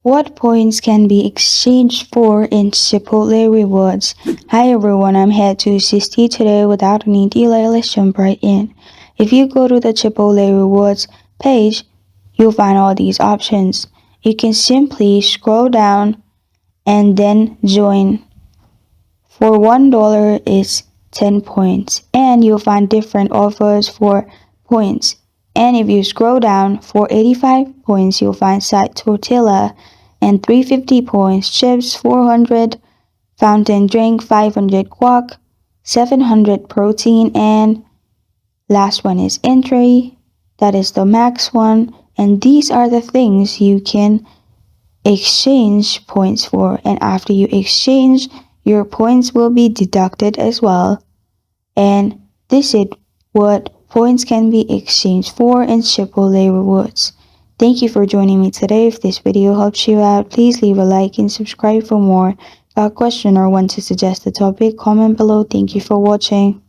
What points can be exchanged for in Chipotle Rewards? Hi everyone, I'm here to assist you today. Without any delay, let's jump right in. If you go to the Chipotle Rewards page, you'll find all these options. You can simply scroll down and then join. For $1 is 10 points, and you'll find different offers for points. And if you scroll down, for 85 points, you'll find side tortilla, and 350 points, chips, 400, fountain drink, 500 guac, 700 protein, and last one is entree. That is the max one. And these are the things you can exchange points for, and after you exchange, your points will be deducted as well. And this is what points can be exchanged for in Chipotle Rewards. Thank you for joining me today. If this video helps you out, please leave a like and subscribe for more. Got a question or want to suggest a topic? Comment below. Thank you for watching.